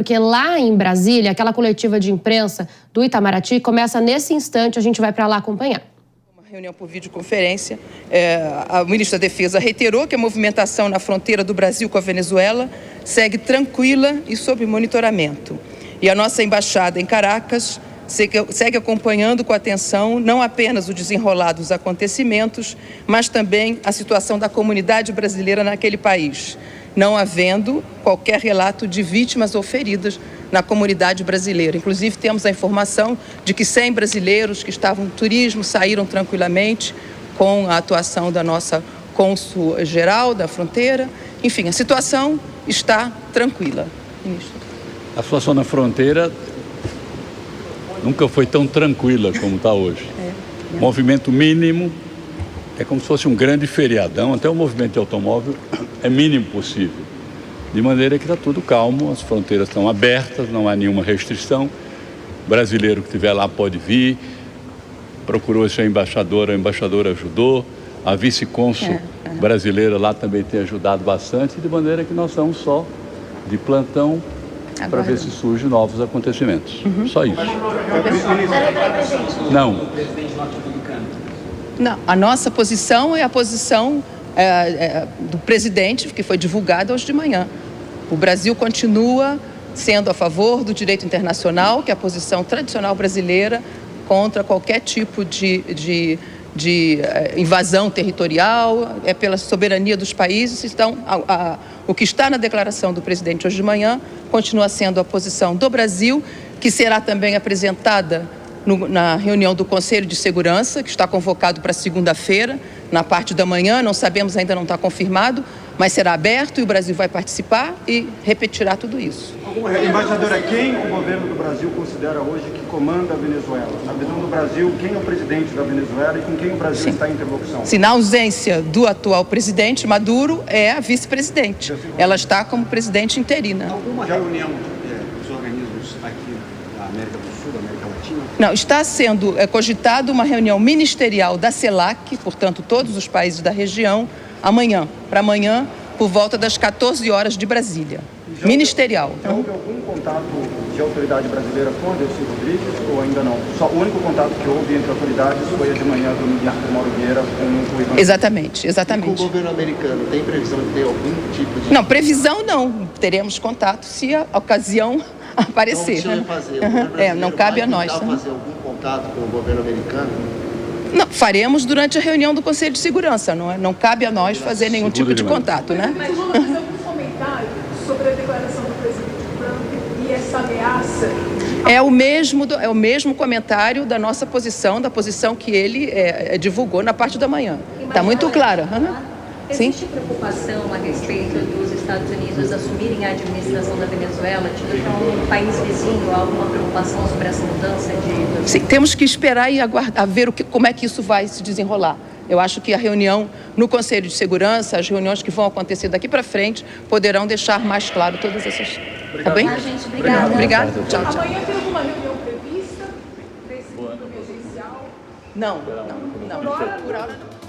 Porque lá em Brasília, aquela coletiva de imprensa do Itamaraty começa nesse instante, a gente vai para lá acompanhar. Uma reunião por videoconferência, a ministra da Defesa reiterou que a movimentação na fronteira do Brasil com a Venezuela segue tranquila e sob monitoramento. E a nossa embaixada em Caracas segue acompanhando com atenção não apenas o desenrolar dos acontecimentos, mas também a situação da comunidade brasileira naquele país, não havendo qualquer relato de vítimas ou feridas na comunidade brasileira. Inclusive, temos a informação de que 100 brasileiros que estavam no turismo saíram tranquilamente com a atuação da nossa cônsul-geral da fronteira. Enfim, a situação está tranquila, ministro. A situação na fronteira nunca foi tão tranquila como está hoje. Movimento mínimo, é como se fosse um grande feriadão, até o movimento de automóvel é mínimo possível. De maneira que está tudo calmo, as fronteiras estão abertas, não há nenhuma restrição. O brasileiro que estiver lá pode vir, procurou-se a embaixadora ajudou, a vice-cônsul brasileira lá também tem ajudado bastante, de maneira que nós estamos só de plantão para ver se surgem novos acontecimentos. Só isso. Não. Não, a nossa posição é a posição do presidente, que foi divulgada hoje de manhã. O Brasil continua sendo a favor do direito internacional, que é a posição tradicional brasileira contra qualquer tipo de invasão territorial, é pela soberania dos países. Então, o que está na declaração do presidente hoje de manhã continua sendo a posição do Brasil, que será também apresentada na reunião do Conselho de Segurança, que está convocado para segunda-feira, na parte da manhã, não sabemos, ainda não está confirmado, mas será aberto e o Brasil vai participar e repetirá tudo isso. Embaixadora, quem o governo do Brasil considera hoje que comanda a Venezuela? Na visão do Brasil, quem é o presidente da Venezuela e com quem o Brasil está em interlocução? Se na ausência do atual presidente, Maduro é a vice-presidente. Ela está como presidente interina. Alguma reunião dos organismos aqui da América do Sul, da América Latina? Não, está sendo cogitado uma reunião ministerial da CELAC, portanto, todos os países da região, para amanhã, por volta das 14 horas de Brasília. Ministerial. Já houve algum contato de autoridade brasileira com a Delcy Rodrigues ou ainda não? Só o único contato que houve entre autoridades foi a de manhã do ministro Mauro Vieira com o Ivan. Exatamente. E com o governo americano, tem previsão de ter algum tipo de... Não, previsão não. Teremos contato se a ocasião aparecer. Então, fazer. Não cabe a nós. Fazer algum contato com o governo americano? Não, faremos durante a reunião do Conselho de Segurança, não é? Não cabe a nós fazer nenhum tipo de contato, né? Mas vamos fazer algum comentário sobre a declaração do presidente Trump e essa ameaça? É o mesmo comentário da nossa posição, da posição que ele divulgou na parte da manhã. Está muito clara. Existe preocupação a respeito dos Estados Unidos assumirem a administração da Venezuela, tido que é um país vizinho, há alguma preocupação sobre essa mudança de... Sim, temos que esperar e aguardar, ver como é que isso vai se desenrolar. Eu acho que a reunião no Conselho de Segurança, as reuniões que vão acontecer daqui para frente, poderão deixar mais claro todas essas... Tá bem? Gente, obrigada. Obrigado. Tchau, tchau. Amanhã tem alguma reunião prevista nesse mundo emergencial? Não. Por hora não.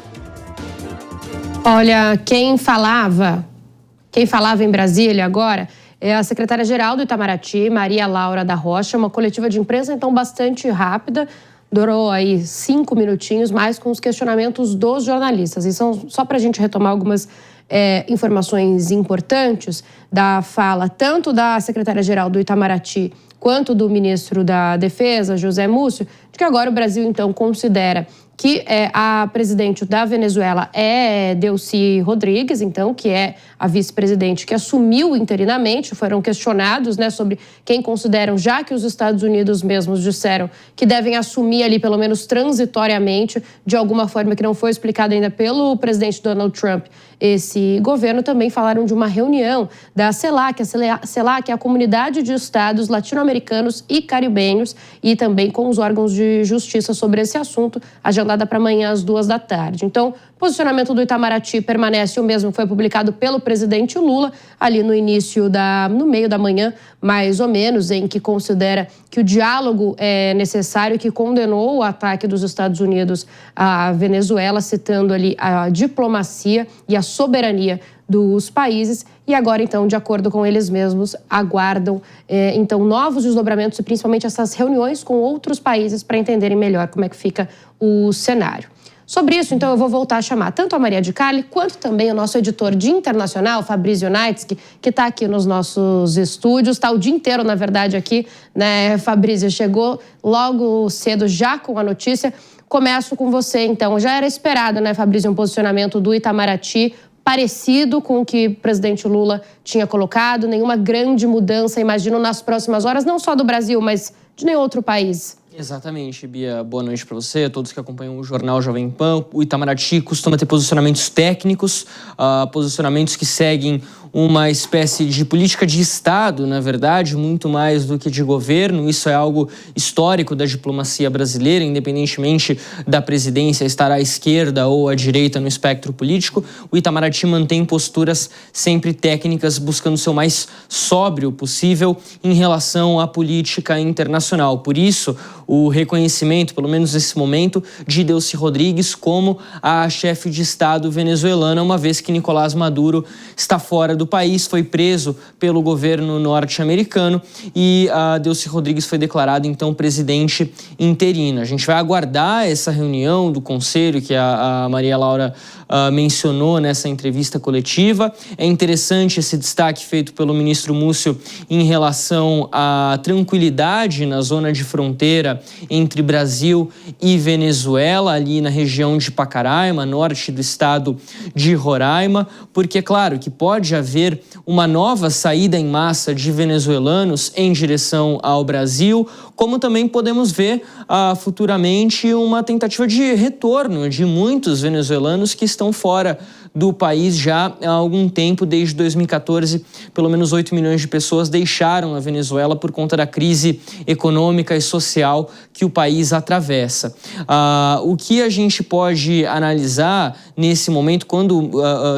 Olha, quem falava em Brasília agora é a secretária-geral do Itamaraty, Maria Laura da Rocha, uma coletiva de imprensa, então, bastante rápida, durou aí 5 minutinhos, mais com os questionamentos dos jornalistas. E são só para a gente retomar algumas informações importantes da fala tanto da secretária-geral do Itamaraty quanto do ministro da Defesa, José Múcio, de que agora o Brasil, então, considera que a presidente da Venezuela é Delcy Rodrigues, então, que é a vice-presidente que assumiu interinamente. Foram questionados, sobre quem consideram, já que os Estados Unidos mesmos disseram que devem assumir ali, pelo menos transitoriamente, de alguma forma que não foi explicada ainda pelo presidente Donald Trump, esse governo. Também falaram de uma reunião da CELAC. A CELAC é a Comunidade de Estados Latino-Americanos e Caribenhos, e também com os órgãos de justiça sobre esse assunto, agendada para amanhã às 14h. Então, posicionamento do Itamaraty permanece o mesmo que foi publicado pelo presidente Lula, ali no meio da manhã, mais ou menos, em que considera que o diálogo é necessário, que condenou o ataque dos Estados Unidos à Venezuela, citando ali a diplomacia e a soberania dos países. E agora, então, de acordo com eles mesmos, aguardam, então, novos desdobramentos e principalmente essas reuniões com outros países para entenderem melhor como é que fica o cenário. Sobre isso, então, eu vou voltar a chamar tanto a Maria de Carli quanto também o nosso editor de internacional, Fabrício Naitsky, que está aqui nos nossos estúdios, está o dia inteiro, na verdade, aqui, né, Fabrício? Chegou logo cedo já com a notícia. Começo com você, então. Já era esperado, né, Fabrício, um posicionamento do Itamaraty parecido com o que o presidente Lula tinha colocado, nenhuma grande mudança, imagino, nas próximas horas, não só do Brasil, mas de nenhum outro país. Exatamente, Bia. Boa noite para você, a todos que acompanham o Jornal Jovem Pan. O Itamaraty costuma ter posicionamentos técnicos, posicionamentos que seguem uma espécie de política de Estado, na verdade, muito mais do que de governo. Isso é algo histórico da diplomacia brasileira, independentemente da presidência estar à esquerda ou à direita no espectro político. O Itamaraty mantém posturas sempre técnicas, buscando ser o mais sóbrio possível em relação à política internacional. Por isso, o reconhecimento, pelo menos nesse momento, de Delcy Rodrigues como a chefe de Estado venezuelana, uma vez que Nicolás Maduro está fora do país, foi preso pelo governo norte-americano e a Delcy Rodrigues foi declarada, então, presidente interina. A gente vai aguardar essa reunião do Conselho que a Maria Laura mencionou nessa entrevista coletiva. É interessante esse destaque feito pelo ministro Múcio em relação à tranquilidade na zona de fronteira entre Brasil e Venezuela, ali na região de Pacaraima, norte do estado de Roraima, porque é claro que pode haver uma nova saída em massa de venezuelanos em direção ao Brasil, como também podemos ver futuramente uma tentativa de retorno de muitos venezuelanos que estão fora do país já há algum tempo. Desde 2014, pelo menos 8 milhões de pessoas deixaram a Venezuela por conta da crise econômica e social que o país atravessa. O que a gente pode analisar nesse momento, quando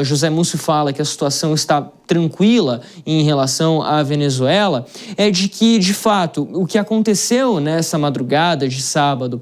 José Múcio fala que a situação está tranquila em relação à Venezuela, é de que, de fato, o que aconteceu nessa madrugada de sábado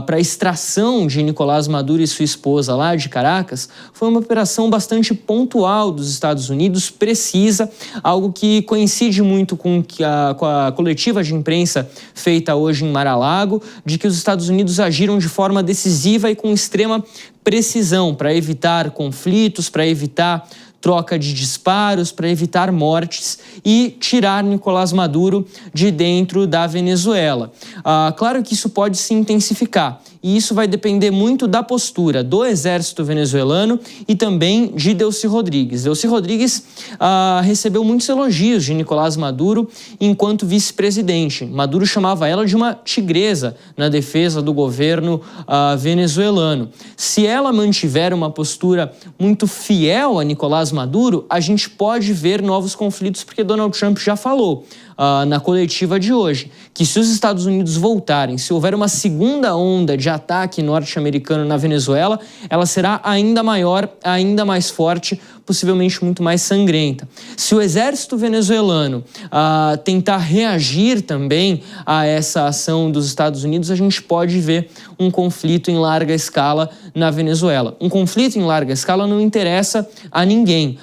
para a extração de Nicolás Maduro e sua esposa lá de Caracas foi uma operação bastante pontual dos Estados Unidos, precisa, algo que coincide muito com a coletiva de imprensa feita hoje em Mar-a-Lago, de que os Estados Unidos agiram de forma decisiva e com extrema precisão para evitar conflitos, para evitar troca de disparos, para evitar mortes e tirar Nicolás Maduro de dentro da Venezuela. Claro que isso pode se intensificar e isso vai depender muito da postura do exército venezuelano e também de Delcy Rodrigues. Delcy Rodrigues recebeu muitos elogios de Nicolás Maduro enquanto vice-presidente. Maduro chamava ela de uma tigresa na defesa do governo venezuelano. Se ela mantiver uma postura muito fiel a Nicolás Maduro, a gente pode ver novos conflitos, porque Donald Trump já falou na coletiva de hoje que se os Estados Unidos voltarem, se houver uma segunda onda de ataque norte-americano na Venezuela, ela será ainda maior, ainda mais forte, possivelmente muito mais sangrenta. Se o exército venezuelano tentar reagir também a essa ação dos Estados Unidos, a gente pode ver um conflito em larga escala na Venezuela. Um conflito em larga escala não interessa a ninguém.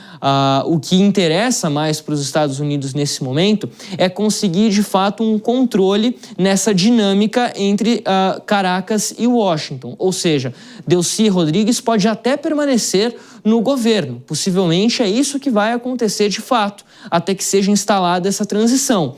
O que interessa mais para os Estados Unidos nesse momento é conseguir, de fato, um controle nessa dinâmica entre Caracas e Washington. Ou seja, Delcy Rodrigues pode até permanecer no governo. Possivelmente é isso que vai acontecer de fato, até que seja instalada essa transição.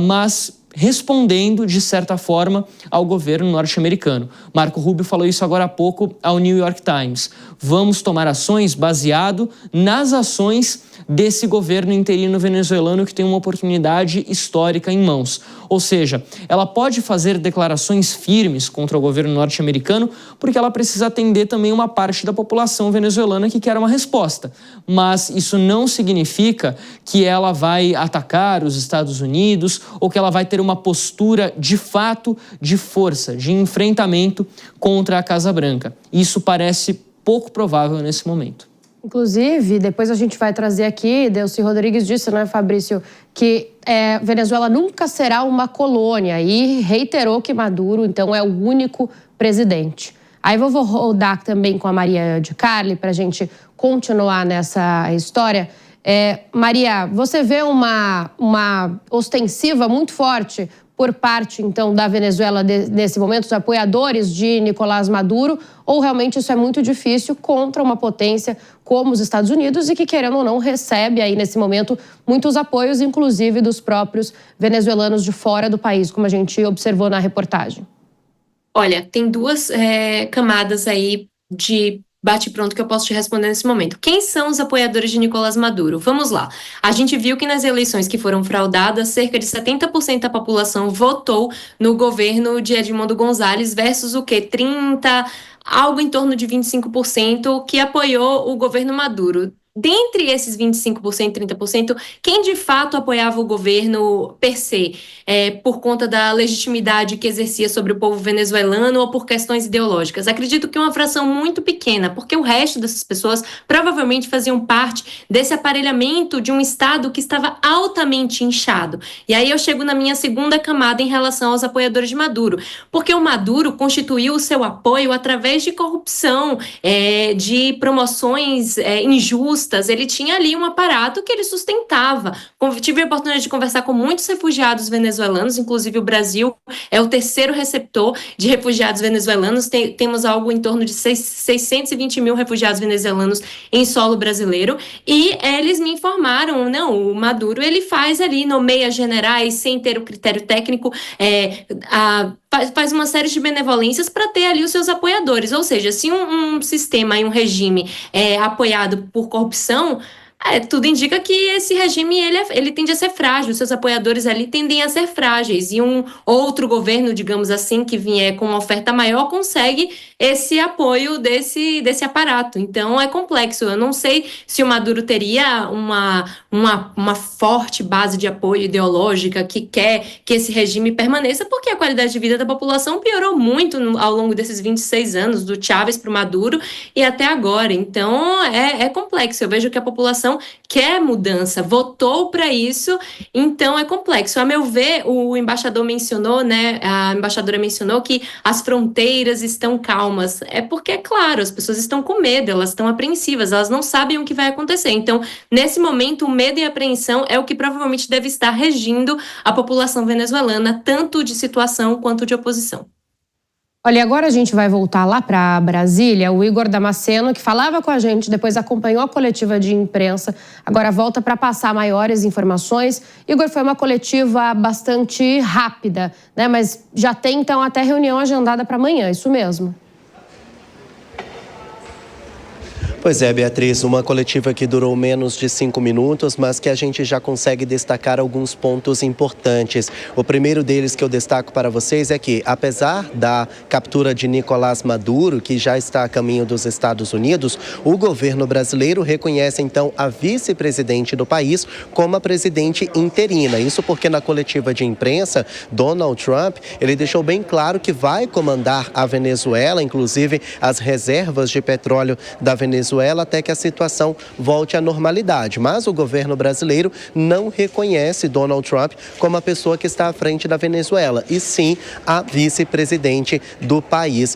Mas respondendo, de certa forma, ao governo norte-americano. Marco Rubio falou isso agora há pouco ao New York Times. Vamos tomar ações baseado nas ações desse governo interino venezuelano que tem uma oportunidade histórica em mãos. Ou seja, ela pode fazer declarações firmes contra o governo norte-americano porque ela precisa atender também uma parte da população venezuelana que quer uma resposta. Mas isso não significa que ela vai atacar os Estados Unidos ou que ela vai ter uma postura de fato de força, de enfrentamento contra a Casa Branca. Isso parece pouco provável nesse momento. Inclusive, depois a gente vai trazer aqui, Delcy Rodrigues disse, né, Fabrício, que Venezuela nunca será uma colônia e reiterou que Maduro, então, é o único presidente. Aí vou rodar também com a Maria de Carli para a gente continuar nessa história. Maria, você vê uma ostensiva muito forte por parte, então, da Venezuela nesse momento, os apoiadores de Nicolás Maduro, ou realmente isso é muito difícil contra uma potência como os Estados Unidos e que, querendo ou não, recebe aí nesse momento muitos apoios, inclusive dos próprios venezuelanos de fora do país, como a gente observou na reportagem? Olha, tem duas camadas aí de bate-pronto que eu posso te responder nesse momento. Quem são os apoiadores de Nicolás Maduro? Vamos lá. A gente viu que nas eleições que foram fraudadas, cerca de 70% da população votou no governo de Edmundo González versus o quê? 30%, algo em torno de 25% que apoiou o governo Maduro. Dentre esses 25%, 30%, quem de fato apoiava o governo per se, por conta da legitimidade que exercia sobre o povo venezuelano ou por questões ideológicas? Acredito que uma fração muito pequena, porque o resto dessas pessoas provavelmente faziam parte desse aparelhamento de um Estado que estava altamente inchado. E aí eu chego na minha segunda camada em relação aos apoiadores de Maduro, porque o Maduro constituiu o seu apoio através de corrupção, de promoções injustas. Ele tinha ali um aparato que ele sustentava. Tive a oportunidade de conversar com muitos refugiados venezuelanos, inclusive o Brasil é o terceiro receptor de refugiados venezuelanos. Temos algo em torno de 620 mil refugiados venezuelanos em solo brasileiro, e eles me informaram, não, o Maduro ele faz ali, nomeia generais sem ter o critério técnico, faz uma série de benevolências para ter ali os seus apoiadores. Ou seja, se um sistema e um regime é apoiado por corrupção, tudo indica que esse regime ele tende a ser frágil, seus apoiadores ali tendem a ser frágeis, e um outro governo, digamos assim, que vier com uma oferta maior, consegue esse apoio desse aparato. Então é complexo. Eu não sei se o Maduro teria uma forte base de apoio ideológica que quer que esse regime permaneça, porque a qualidade de vida da população piorou muito ao longo desses 26 anos, do Chávez para o Maduro e até agora. Então é complexo. Eu vejo que a população quer mudança, votou para isso, então é complexo. A meu ver, o embaixador mencionou, né, a embaixadora mencionou que as fronteiras estão calmas. É porque, é claro, as pessoas estão com medo, elas estão apreensivas, elas não sabem o que vai acontecer. Então, nesse momento, o medo e a apreensão é o que provavelmente deve estar regindo a população venezuelana, tanto de situação quanto de oposição. Olha, agora a gente vai voltar lá para Brasília. O Igor Damasceno, que falava com a gente, depois acompanhou a coletiva de imprensa, agora volta para passar maiores informações. Igor, foi uma coletiva bastante rápida, né? Mas já tem, então, até reunião agendada para amanhã, isso mesmo? Pois é, Beatriz, uma coletiva que durou menos de 5 minutos, mas que a gente já consegue destacar alguns pontos importantes. O primeiro deles que eu destaco para vocês é que, apesar da captura de Nicolás Maduro, que já está a caminho dos Estados Unidos, o governo brasileiro reconhece, então, a vice-presidente do país como a presidente interina. Isso porque na coletiva de imprensa, Donald Trump, ele deixou bem claro que vai comandar a Venezuela, inclusive as reservas de petróleo da Venezuela, até que a situação volte à normalidade. Mas o governo brasileiro não reconhece Donald Trump como a pessoa que está à frente da Venezuela, e sim a vice-presidente do país.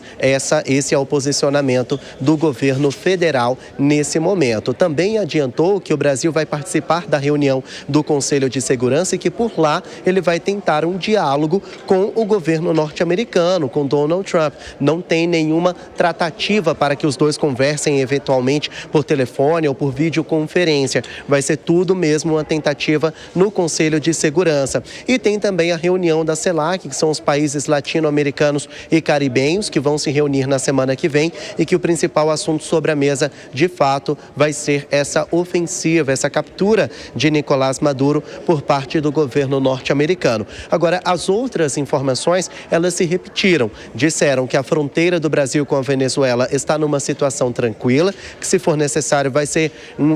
Esse é o posicionamento do governo federal nesse momento. Também adiantou que o Brasil vai participar da reunião do Conselho de Segurança e que por lá ele vai tentar um diálogo com o governo norte-americano, com Donald Trump. Não tem nenhuma tratativa para que os dois conversem eventualmente por telefone ou por videoconferência. Vai ser tudo mesmo uma tentativa no Conselho de Segurança. E tem também a reunião da CELAC, que são os países latino-americanos e caribenhos, que vão se reunir na semana que vem, e que o principal assunto sobre a mesa, de fato, vai ser essa ofensiva, essa captura de Nicolás Maduro por parte do governo norte-americano. Agora, as outras informações, elas se repetiram. Disseram que a fronteira do Brasil com a Venezuela está numa situação tranquila, que, se for necessário,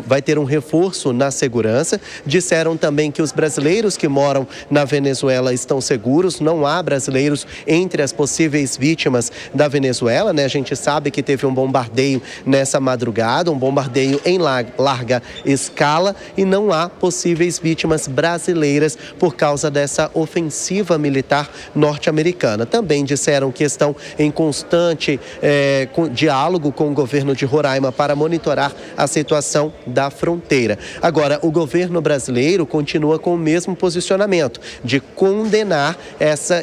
vai ter um reforço na segurança. Disseram também que os brasileiros que moram na Venezuela estão seguros, não há brasileiros entre as possíveis vítimas da Venezuela, né? A gente sabe que teve um bombardeio nessa madrugada, um bombardeio em larga escala, e não há possíveis vítimas brasileiras por causa dessa ofensiva militar norte-americana. Também disseram que estão em constante diálogo com o governo de Roraima para monitorar a situação da fronteira. Agora, o governo brasileiro continua com o mesmo posicionamento de condenar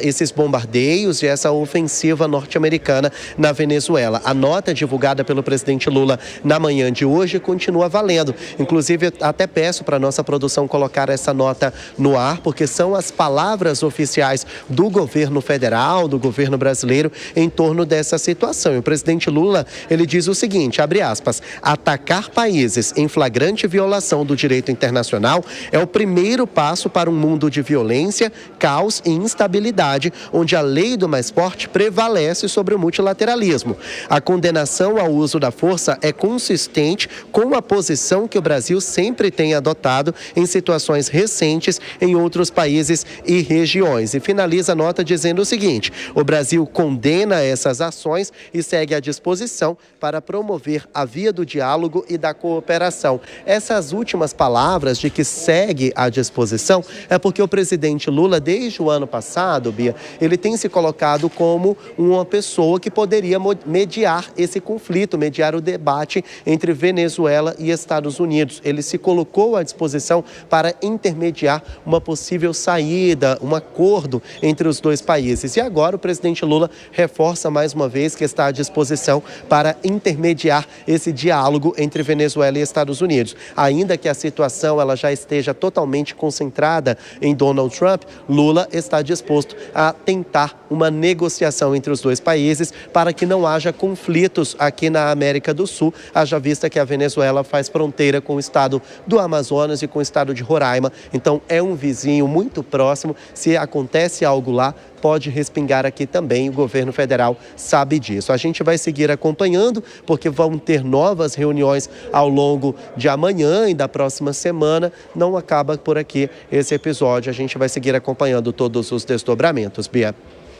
esses bombardeios e essa ofensiva norte-americana na Venezuela. A nota divulgada pelo presidente Lula na manhã de hoje continua valendo. Inclusive, até peço para a nossa produção colocar essa nota no ar, porque são as palavras oficiais do governo federal, do governo brasileiro, em torno dessa situação. E o presidente Lula, ele diz o seguinte, abre aspas, atacar países em flagrante violação do direito internacional é o primeiro passo para um mundo de violência, caos e instabilidade, onde a lei do mais forte prevalece sobre o multilateralismo. A condenação ao uso da força é consistente com a posição que o Brasil sempre tem adotado em situações recentes em outros países e regiões. E finaliza a nota dizendo o seguinte, o Brasil condena essas ações e segue à disposição para promover a via do diálogo e da cooperação. Essas últimas palavras de que segue à disposição é porque o presidente Lula, desde o ano passado, Bia, ele tem se colocado como uma pessoa que poderia mediar esse conflito, mediar o debate entre Venezuela e Estados Unidos. Ele se colocou à disposição para intermediar uma possível saída, um acordo entre os dois países. E agora o presidente Lula reforça mais uma vez que está à disposição para intermediar esse diálogo entre Venezuela e Estados Unidos. Ainda que a situação ela já esteja totalmente concentrada em Donald Trump, Lula está disposto a tentar uma negociação entre os dois países para que não haja conflitos aqui na América do Sul, haja vista que a Venezuela faz fronteira com o estado do Amazonas e com o estado de Roraima. Então é um vizinho muito próximo. Se acontece algo lá, pode respingar aqui também, o governo federal sabe disso. A gente vai seguir acompanhando, porque vão ter novas reuniões ao longo de amanhã e da próxima semana. Não acaba por aqui esse episódio, a gente vai seguir acompanhando todos os desdobramentos, Bia.